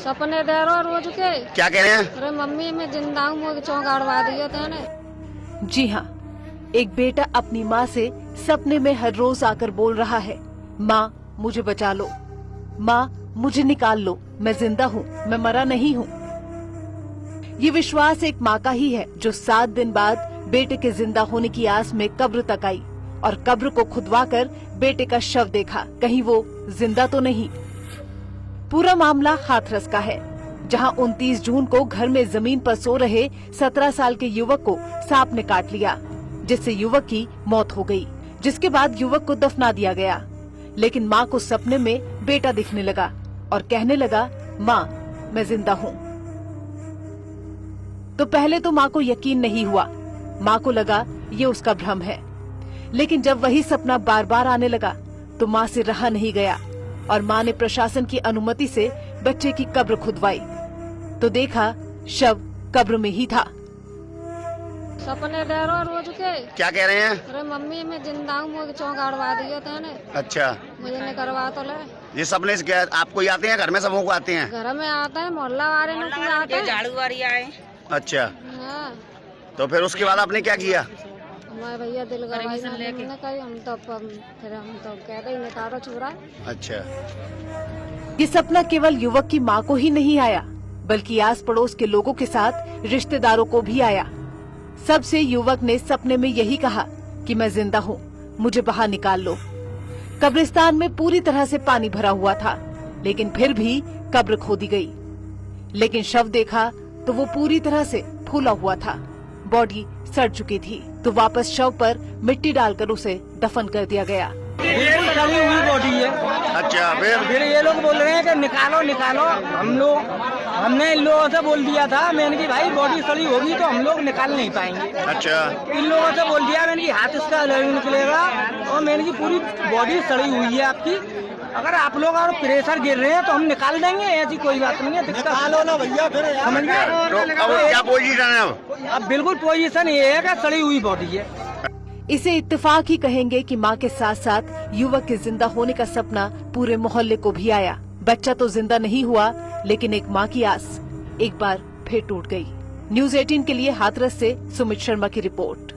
सपने दे रहा रोज के। क्या कह रहे हैं? अरे मम्मी मैं जिंदा हूँ, मुझे चौंकाड़वा दिया तेने। जी हाँ, एक बेटा अपनी माँ से सपने में हर रोज आकर बोल रहा है, माँ मुझे बचा लो, माँ मुझे निकाल लो, मैं जिंदा हूँ, मैं मरा नहीं हूँ। ये विश्वास एक माँ का ही है जो 7 दिन बाद बेटे के जिंदा होने की आस में कब्र तक आई और कब्र को खुदवाकर बेटे का शव देखा, कहीं वो जिंदा तो नहीं। पूरा मामला हाथरस का है, जहां 29 जून को घर में जमीन पर सो रहे 17 साल के युवक को सांप ने काट लिया, जिससे युवक की मौत हो गई, जिसके बाद युवक को दफना दिया गया। लेकिन माँ को सपने में बेटा दिखने लगा और कहने लगा, माँ मैं जिंदा हूँ। तो पहले तो माँ को यकीन नहीं हुआ, माँ को लगा ये उसका भ्रम है। लेकिन जब वही सपना बार बार आने लगा तो माँ से रहा नहीं गया और माँ ने प्रशासन की अनुमति से बच्चे की कब्र खुदवाई तो देखा शव कब्र में ही था। सपने दे रहा रोज के। क्या कह रहे हैं? अरे मम्मी मैं जिंदा हूँ, मुझे चौंकाड़वा दिया तेने। अच्छा, मुझे नहीं करवा तो ले। ये सपने से क्या आपको ही आते हैं? घर में सबों को आते हैं? घर में आता है, मोहल्ला वाले लोग भी आते हैं, झाड़ू वाली आए। अच्छा, हाँ। तो फिर उसके बाद आपने क्या किया? हमारे भैया दिल गवाही हमने कही, हम तो कहते ही निकालो चूरा। अच्छा, ये सपना केवल युवक की माँ को ही नहीं आया, बल्कि आस पड़ोस के लोगों के साथ रिश्तेदारों को भी आया। सबसे युवक ने सपने में यही कहा कि मैं जिंदा हूँ, मुझे बाहर निकाल लो। कब्रिस्तान में पूरी तरह से पानी भरा हुआ था, लेकिन फिर भी कब्र खोदी गई। लेकिन शव देखा तो वो पूरी तरह से फूला हुआ था, बॉडी सड़ चुकी थी, तो वापस शव पर मिट्टी डालकर उसे दफन कर दिया गया। सड़ी हुई बॉडी है। अच्छा, फिर ये लोग बोल रहे हैं कि निकालो निकालो। हमने इन लोगों से बोल दिया था, मैंने की भाई बॉडी सड़ी होगी तो हम लोग निकाल नहीं पाएंगे। अच्छा, इन लोगों से बोल दिया, मैंने की हाथ इसका अलग निकलेगा और मैंने की पूरी बॉडी सड़ी हुई है आपकी, अगर आप लोग और प्रेशर गिर रहे हैं तो हम निकाल देंगे, ऐसी कोई बात नहीं है। निकालो ना भैया, फिर समझ गए? तो अब क्या पोजीशन है? अब बिल्कुल पोजीशन ये है कि सड़ी हुई बॉडी है। इसे इत्तेफाक ही कहेंगे कि माँ के साथ साथ युवक के जिंदा होने का सपना पूरे मोहल्ले को भी आया। बच्चा तो जिंदा नहीं हुआ, लेकिन एक माँ की आस एक बार फिर टूट गई। न्यूज़ 18 के लिए हाथरस से सुमित शर्मा की रिपोर्ट।